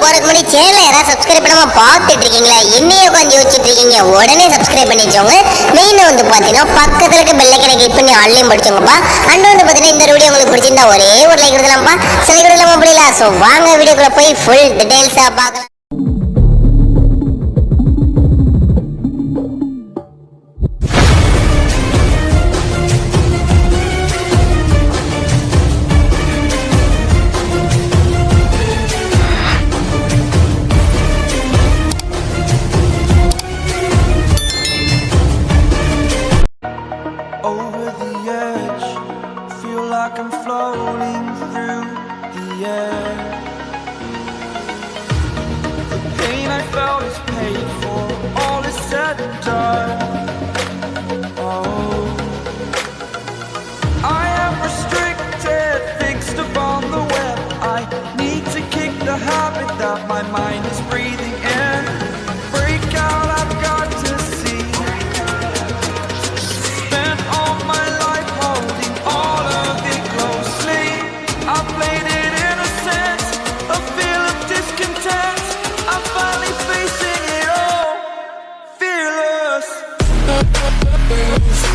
போறதுக்கு முன்னாடி சேனலை யாராவது சப்ஸ்கிரைப் பண்ணாம பார்த்துட்டு இருக்கீங்களா? என்னையே உட்காந்து யோசிச்சுட்டு இருக்கீங்க, உடனே சப்ஸ்கிரைப் பண்ணி வச்சோங்க. மெயினாக வந்து பார்த்தீங்கன்னா பக்கத்தில் இருக்க பெல் ஐக்கனை கிளிக் பண்ணி ஆன்லைன் படிச்சோங்கப்பா. அண்ட் வந்து பார்த்தீங்கன்னா இந்த வீடியோ உங்களுக்கு பிடிச்சிருந்தா ஒரே ஒரு லைக் கொடுக்கலாம்ப்பா. சில வீடியோ இல்லாமல் முடியல. ஸோ வாங்க வீடியோக்குள்ள போய் ஃபுல் டீடைல்ஸாக பார்க்கலாம். Over the edge, feel like I'm floating through the air. The pain I felt is paid for, all is said and done. Oh, I am restricted, fixed upon the web. I need to kick the habit that my mind is breathing in. Break out, I've got to see. Spent all my life holding all of it closely. I played it innocent, a feel of discontent. I'm finally facing it all, fearless. Fearless.